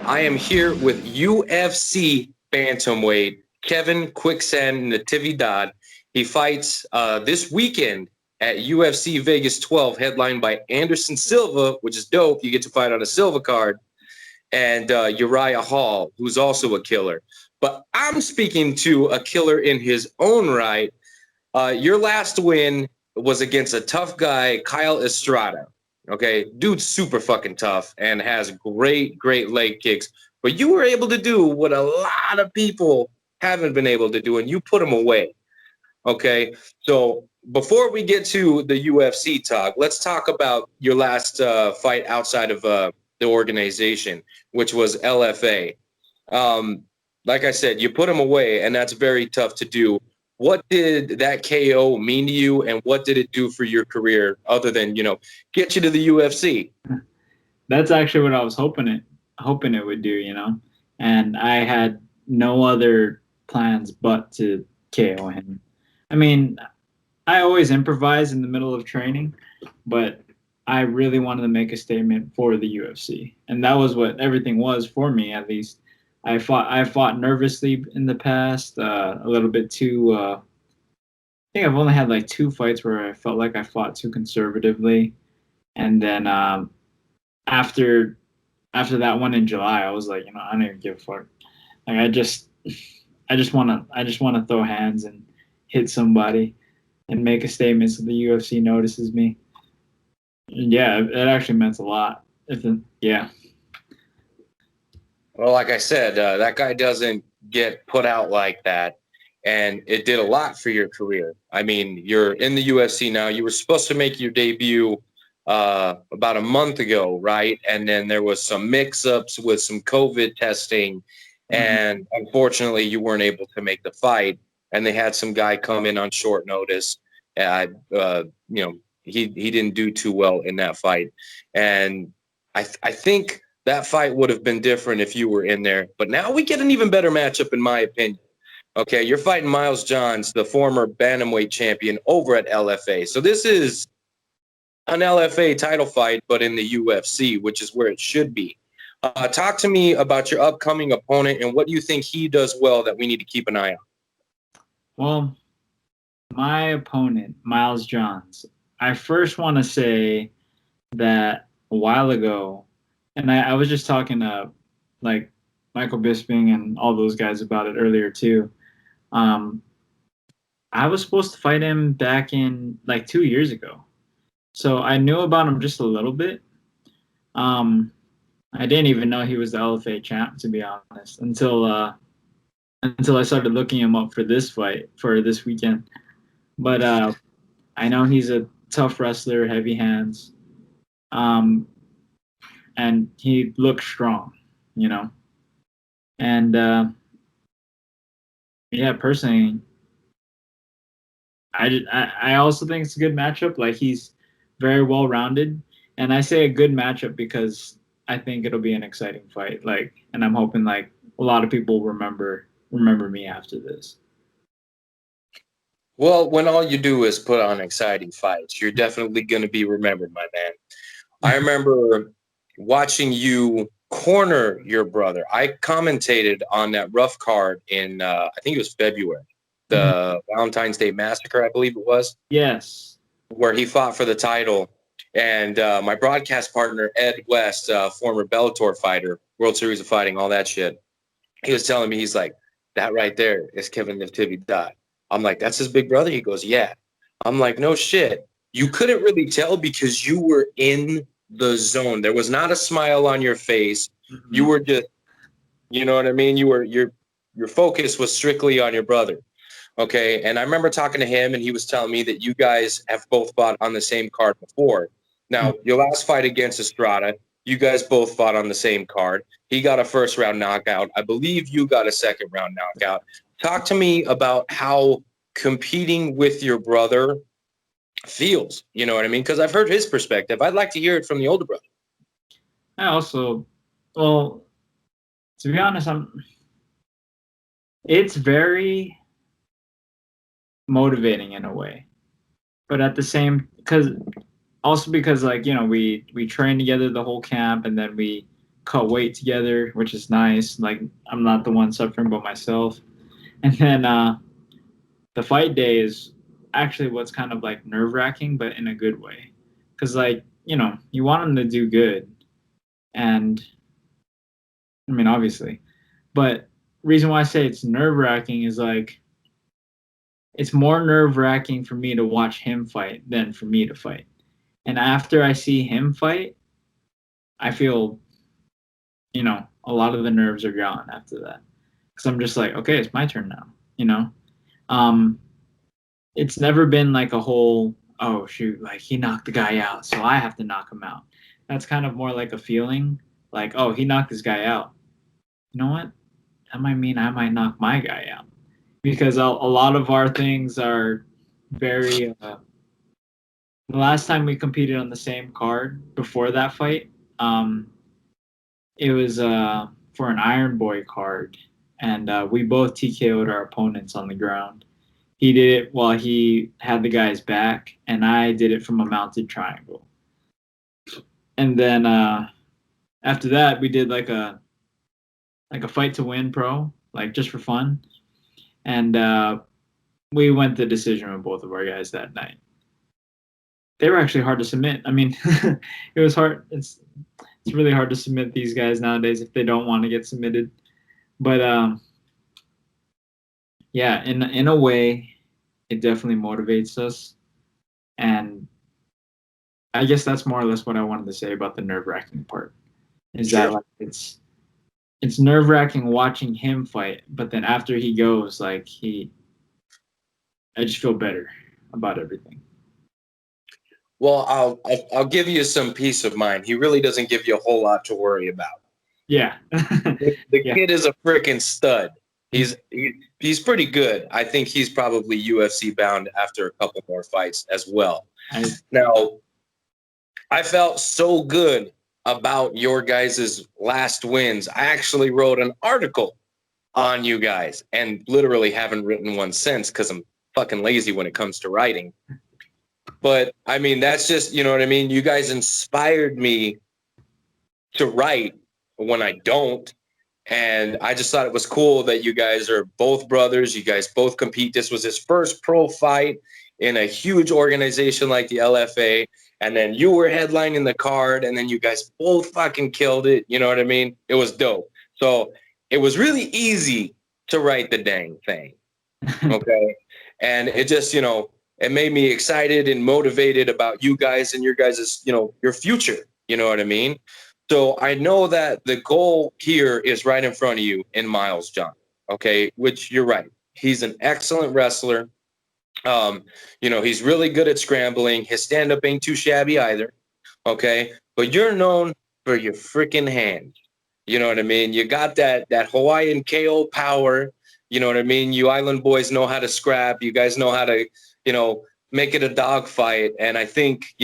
I am here with UFC Bantamweight Kevin Quicksand Natividad. He fights this weekend at UFC Vegas 12, headlined by Anderson Silva, which is dope. You get to fight on a Silva card, and Uriah Hall, who's also a killer. But I'm speaking to a killer in his own right. Your last win was against a tough guy, Kyle Estrada. Okay, dude's super fucking tough and has great leg kicks. But you were able to do what a lot of people haven't been able to do, and you put him away. Okay, so before we get to the UFC talk, let's talk about your last fight outside of the organization, which was LFA. Um, like I said, you put him away, and that's very tough to do. What did that KO mean to you, and what did it do for your career, other than get you to the UFC? That's actually what I was hoping it would do, And I had no other plans but to KO him. I mean, I always improvise in the middle of training, but I really wanted to make a statement for the UFC, and that was what everything was for me. At least, I fought nervously in the past, a little bit too. I think I've only had like two fights where I felt like I fought too conservatively, and then after that one in July, I was like, I don't even give a fuck. Like I just wanna throw hands and hit somebody and make a statement so the UFC notices me. And yeah, it actually meant a lot. Yeah. Well, like I said, that guy doesn't get put out like that, and it did a lot for your career. I mean, you're in the UFC now. You were supposed to make your debut about a month ago, right? And then there was some mix-ups with some COVID testing, and unfortunately, you weren't able to make the fight. And they had some guy come in on short notice. He didn't do too well in that fight, and I think that fight would have been different if you were in there. But now we get an even better matchup, in my opinion. Okay, you're fighting Miles Johns, the former Bantamweight champion, over at LFA. So this is an LFA title fight, but in the UFC, which is where it should be. Talk to me about your upcoming opponent and what you think he does well that we need to keep an eye on. Well, my opponent, Miles Johns. I first want to say that a while ago, and I was just talking to like Michael Bisping and all those guys about it earlier too. Um, I was supposed to fight him back in like 2 years ago, so I knew about him just a little bit. Um, I didn't even know he was the LFA champ, to be honest, until I started looking him up for this fight for this weekend. But I know he's a tough wrestler, heavy hands, um, and he looks strong, you know. And yeah, personally, I also think it's a good matchup. Like he's very well rounded, and I say a good matchup because I think it'll be an exciting fight. Like, and I'm hoping like a lot of people remember me after this. Well, when all you do is put on exciting fights, you're definitely going to be remembered, my man. I remember watching you corner your brother. I commentated on that rough card in, I think it was February, the Valentine's Day Massacre, I believe it was, Yes. where he fought for the title. And my broadcast partner, Ed West, former Bellator fighter, World Series of Fighting, all that shit, he was telling me, he's like, that right there is Kevin Natividad. I'm like, that's his big brother? He goes, yeah. I'm like, no shit. You couldn't really tell because you were in the zone. There was not a smile on your face. Mm-hmm. You were just, you know what I mean? Your focus was strictly on your brother. Okay. And I remember talking to him, and he was telling me that you guys have both fought on the same card before. Now, your last fight against Estrada, you guys both fought on the same card. He got a first round knockout. I believe you got a second round knockout. Talk to me about how competing with your brother feels. You know what I mean? Because I've heard his perspective. I'd like to hear it from the older brother. I also, well, to be honest, it's very motivating in a way, but at the because like we train together the whole camp, and then we cut weight together, which is nice. Like I'm not the one suffering but myself. And then the fight day is actually what's kind of like nerve wracking, but in a good way. Because like you want them to do good, and I mean obviously, but reason why I say it's nerve wracking is like it's more nerve wracking for me to watch him fight than for me to fight. And after I see him fight, I feel, a lot of the nerves are gone after that. Because I'm just like, okay, it's my turn now, Um, it's never been like a whole, oh, shoot, like he knocked the guy out, so I have to knock him out. That's kind of more like a feeling like, oh, he knocked this guy out. You know what? That might mean I might knock my guy out. Because a lot of our things are very. The last time we competed on the same card before that fight, it was for an Iron Boy card, and we both TKO'd our opponents on the ground. He did it while he had the guy's back, and I did it from a mounted triangle. And then after that, we did like a fight to win pro, like just for fun, and we went the decision with both of our guys that night. They were actually hard to submit. I mean, it was hard. It's really hard to submit these guys nowadays if they don't want to get submitted. But yeah, in a way, it definitely motivates us. And I guess that's more or less what I wanted to say about the nerve-wracking part. Is Sure. that like it's nerve-wracking watching him fight, but then after he goes, like I just feel better about everything. Well, I'll give you some peace of mind. He really doesn't give you a whole lot to worry about. Yeah. The Yeah. kid is a freaking stud. He's pretty good. I think he's probably UFC bound after a couple more fights as well. Now, I felt so good about your guys' last wins. I actually wrote an article on you guys and literally haven't written one since because I'm fucking lazy when it comes to writing. But I mean, that's just, you know what I mean? You guys inspired me to write when I don't. And I just thought it was cool that you guys are both brothers. You guys both compete. This was his first pro fight in a huge organization like the LFA. And then you were headlining the card, and then you guys both fucking killed it. You know what I mean? It was dope. So it was really easy to write the dang thing. Okay. And it just, it made me excited and motivated about you guys and your guys' your future. You know what I mean? So I know that the goal here is right in front of you in Miles John. Okay, which you're right. He's an excellent wrestler. He's really good at scrambling. His stand-up ain't too shabby either. Okay, but you're known for your freaking hands. You know what I mean? You got that Hawaiian KO power. You know what I mean? You island boys know how to scrap. You guys know how to, make it a dogfight. And I think,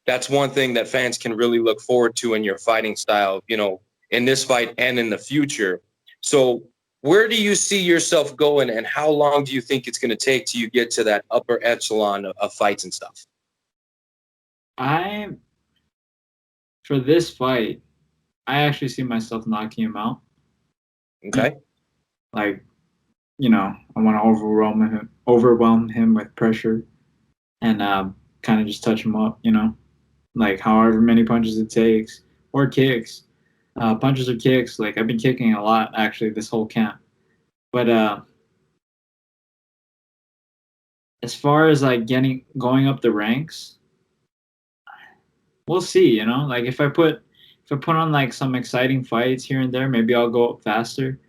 that's one thing that fans can really look forward to in your fighting style, in this fight and in the future. So where do you see yourself going, and how long do you think it's going to take till you get to that upper echelon of fights and stuff? For this fight, I actually see myself knocking him out. Okay. Like, I want to overwhelm him with pressure, and kind of just touch him up. Like however many punches it takes, or kicks, punches or kicks. Like I've been kicking a lot actually this whole camp, but as far as like going up the ranks, we'll see. Like if I put on like some exciting fights here and there, maybe I'll go up faster.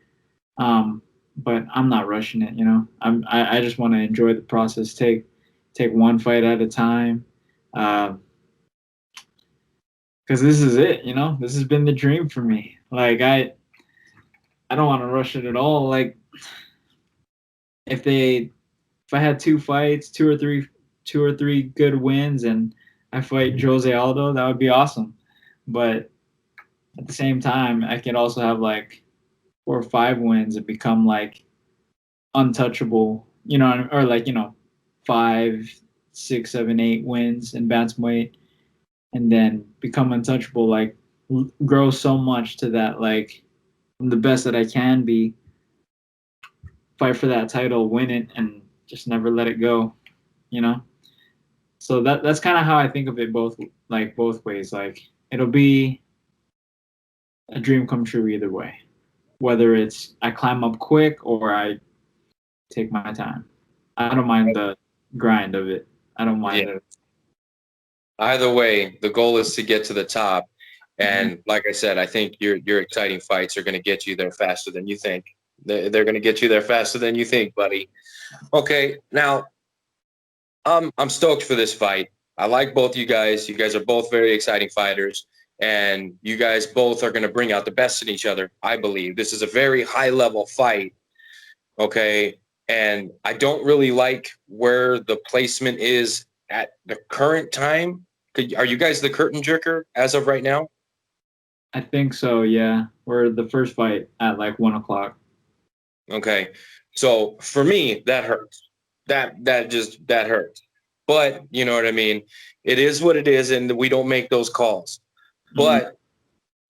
But I'm not rushing it. I just want to enjoy the process. Take one fight at a time. Because this is it. This has been the dream for me. Like I don't want to rush it at all. Like if I had two fights, two or three good wins, and I fight Jose Aldo, that would be awesome. But at the same time, I could also have like 4 or 5 wins and become like untouchable, or like 5, 6, 7, 8 wins in bantamweight, and then become untouchable like grow so much to that, like, I'm the best that I can be, fight for that title, win it, and just never let it go, you know? So that's kind of how I think of it both ways. Like, it'll be a dream come true either way. Whether it's I climb up quick or I take my time. I don't mind the grind of it. I don't mind Yeah. it. Either way, the goal is to get to the top. Mhm. And like I said, I think your exciting fights are going to get you there faster than you think. They're going to get you there faster than you think, buddy. Okay, now I'm stoked for this fight. I like both you guys. You guys are both very exciting fighters, and you guys both are going to bring out the best in each other. I believe this is a very high level fight. Okay, and I don't really like where the placement is at the current time. Are you guys the curtain jerker as of right now? I think so. Yeah, we're the first fight at like 1 o'clock. Okay, so for me that hurts. That hurts. But you know what I mean. It is what it is, and we don't make those calls. Mhm.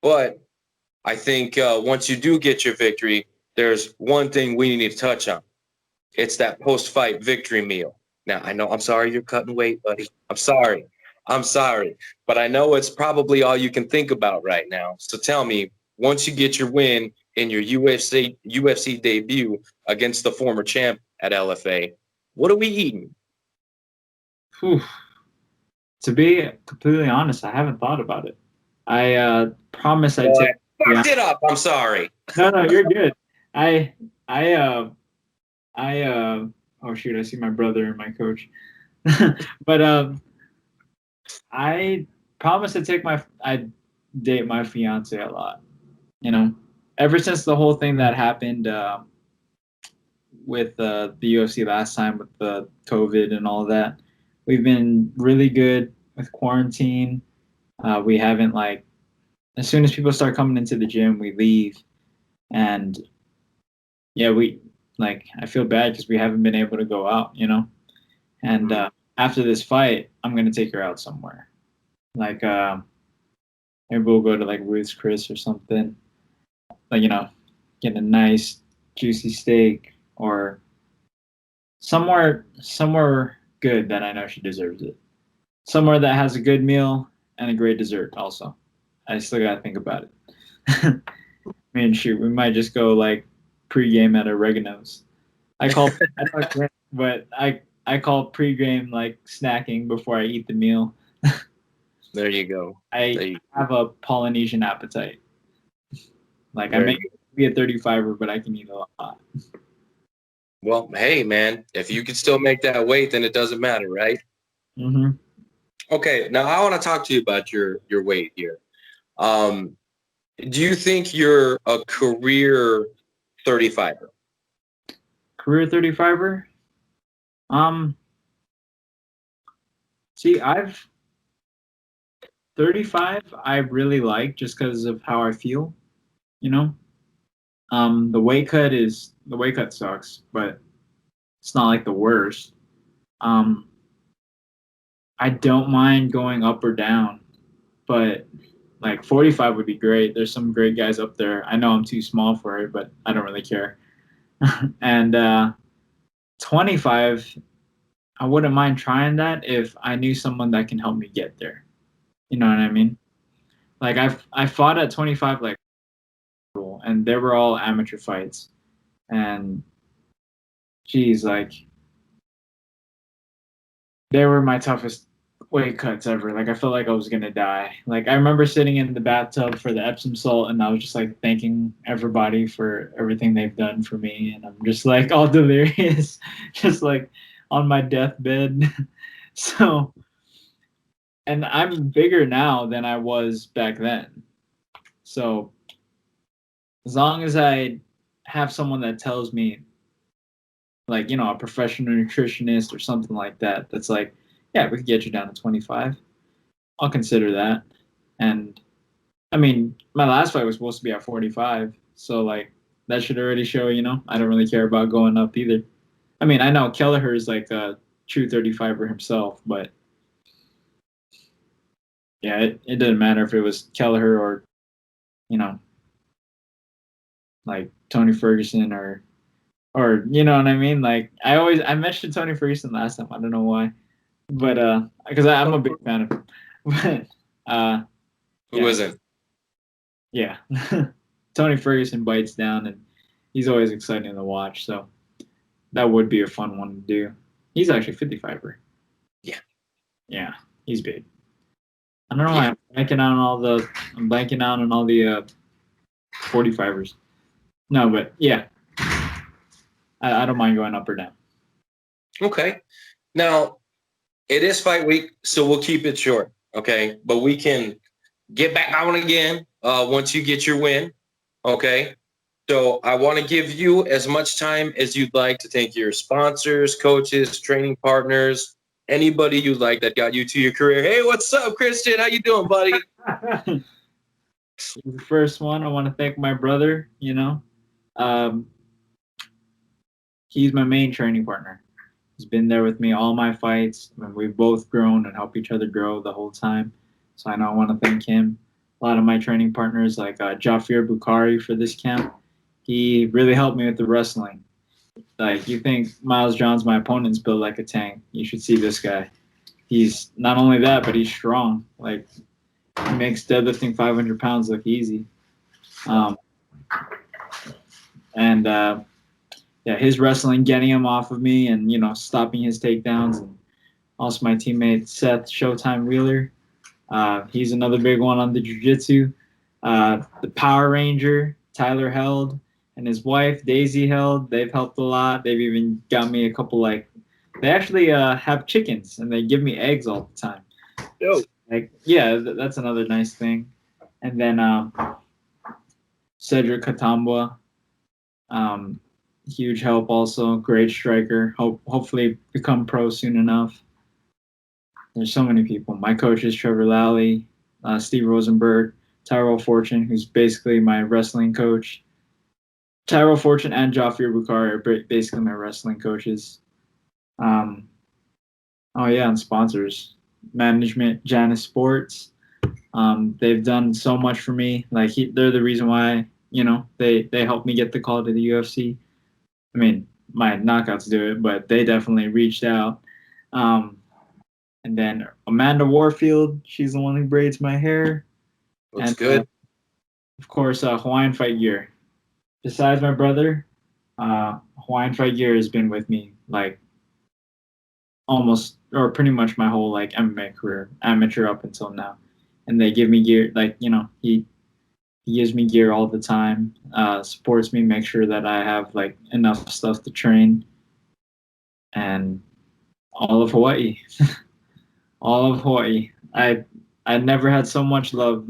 But I think once you do get your victory, there's one thing we need to touch on. It's that post-fight victory meal. Now, I know I'm sorry you're cutting weight, buddy. I'm sorry. I'm sorry. But I know it's probably all you can think about right now. So tell me, once you get your win in your UFC debut against the former champ at LFA, what are we eating? Whew. To be completely honest, I haven't thought about it. I promise I Boy, take. Yeah. fucked it up. I'm sorry. No, no, you're good. I I I oh shoot, I see my brother and my coach. But I promise to take my I date my fiance a lot. You know, ever since the whole thing that happened with the UFC last time with the COVID and all that, we've been really good with quarantine. We haven't like as soon as people start coming into the gym, we leave, and yeah, we like I feel bad because we haven't been able to go out. You know, and after this fight, I'm gonna take her out somewhere. Like maybe we'll go to like Ruth's Chris or something. Like get a nice juicy steak or somewhere good that I know she deserves it. Somewhere that has a good meal and a great dessert also. I still gotta think about it. I mean, shoot, we might just go like pregame at Oregano's. I don't drink, but I call pregame like snacking before I eat the meal. There you go. I There you, have a Polynesian appetite. Like I there may you go. be a 35er, but I can eat a lot. Well, hey, man, if you can still make that weight, then it doesn't matter, right? Mm-hmm. Okay, now I want to talk to you about your weight here. Um, do you think you're a career 35er? Career 35er. Um, see, I've 35. I really like just because of how I feel. You know, the weight cut sucks, but it's not like the worst. Um, I don't mind going up or down, but like 45 would be great. There's some great guys up there. I know I'm too small for it, but I don't really care. And 25, I wouldn't mind trying that if I knew someone that can help me get there. You know what I mean? Like I fought at 25 like and they were all amateur fights. And geez, like they were my toughest weight cuts ever. Like I felt like I was gonna die. Like I remember sitting in the bathtub for the Epsom salt, and I was just like thanking everybody for everything they've done for me, and I'm just like all delirious, just like on my deathbed. So, and I'm bigger now than I was back then. So as long as I have someone that tells me like a professional nutritionist or something like that that's like yeah we could get you down to 25, I'll consider that. And I mean my last fight was supposed to be at 45, so like that should already show I don't really care about going up either. I mean I know Kelleher is like a true 35er himself, but yeah it doesn't matter if it was Kelleher or you know, like Tony Ferguson or you know what I mean? Like I mentioned Tony Ferguson last time. I don't know why, but because I'm a big fan of him. But Who yeah, isn't? yeah. Tony Ferguson bites down, and he's always exciting to watch. So that would be a fun one to do. He's actually 55er. Yeah. Yeah, he's big. I don't know Yeah. why I'm blanking out on all the 45ers. No, but yeah, I don't mind going up or down. Okay. Now, it is fight week, so we'll keep it short, okay? But we can get back on again once you get your win, okay? So I want to give you as much time as you'd like to thank your sponsors, coaches, training partners, anybody you'd like that got you to your career. Hey, what's up, Christian? How you doing, buddy? The first one, I want to thank my brother. Um, he's my main training partner. He's been there with me all my fights. I mean, we've both grown and helped each other grow the whole time. So I know I want to thank him. A lot of my training partners, like Jafir Bukhari for this camp, he really helped me with the wrestling. Like, you think Miles John's my opponent's built like a tank. You should see this guy. He's not only that, but he's strong. Like, he makes deadlifting 500 pounds look easy. And yeah, his wrestling getting him off of me and, stopping his takedowns. And also my teammate Seth Showtime Wheeler. He's another big one on the jiu-jitsu. The Power Ranger, Tyler Held, and his wife, Daisy Held, they've helped a lot. They've even got me a couple, they actually have chickens, and they give me eggs all the time. Yo. Yeah, that's another nice thing. And then Cedric Katambwa, huge help also, great striker. Hopefully become pro soon enough. There's so many people. My coaches, Trevor Lally, Steve Rosenberg, Tyrell Fortune, who's basically my wrestling coach. Tyrell Fortune and Jafir Bukhari are basically my wrestling coaches. Oh yeah, and sponsors. Management, Janus Sports. They've done so much for me. They're the reason why, they helped me get the call to the UFC. I mean, my knockouts do it, but they definitely reached out. And then Amanda Warfield, she's the one who braids my hair. Looks And, good. of course, Hawaiian Fight Gear. Besides my brother, Hawaiian Fight Gear has been with me almost or pretty much my whole MMA career, amateur up until now. And they give me gear, he gives me gear all the time, supports me, makes sure that I have enough stuff to train. And all of Hawaii. All of Hawaii. I never had so much love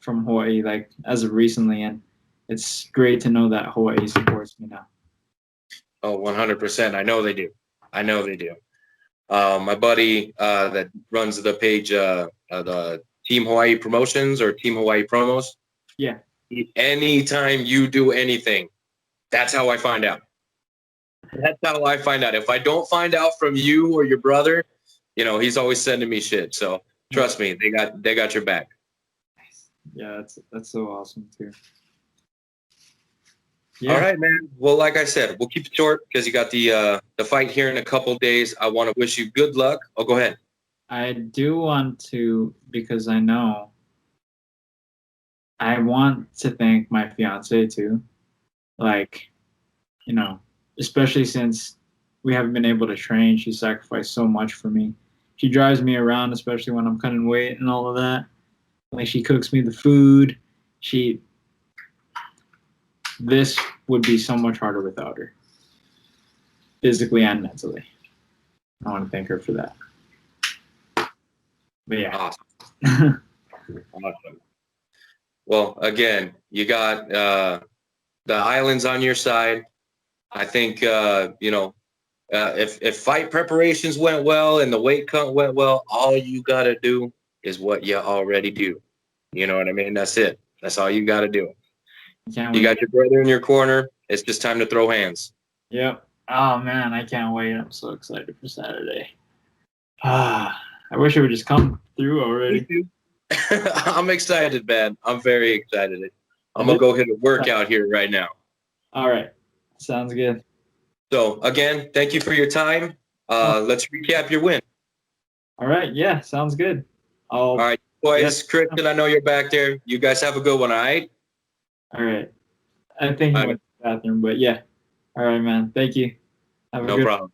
from Hawaii as of recently, and it's great to know that Hawaii supports me now. Oh, 100%. I know they do. My buddy that runs the page, the Team Hawaii Promotions or Team Hawaii Promos. Yeah. Anytime you do anything, that's how I find out. If I don't find out from you or your brother, he's always sending me shit. So trust me, they got your back. Yeah, that's so awesome too. Yeah. All right, man. Well, like I said, we'll keep it short because you got the fight here in a couple days. I want to wish you good luck. Oh, go ahead. I do want to, because I want to thank my fiance too. Especially since we haven't been able to train, she sacrificed so much for me. She drives me around, especially when I'm cutting weight and all of that. She cooks me the food. This would be so much harder without her, physically and mentally. I want to thank her for that. But yeah. Awesome. Awesome. Well, again, you got the islands on your side. I think, if fight preparations went well and the weight cut went well, all you got to do is what you already do. You know what I mean? That's it. That's all you got to do. You got your brother in your corner. It's just time to throw hands. Yep. Oh, man, I can't wait. I'm so excited for Saturday. I wish it would just come through already. I'm excited, man. I'm very excited. I'm gonna go hit a workout here right now. All right. Sounds good. So again, thank you for your time. Let's recap your win. All right. Yeah. Sounds good. All right, boys. Kristen, I know you're back there. You guys have a good one. All right. All right. I think he went to the bathroom, but yeah. All right, man. Thank you. Have a No good problem.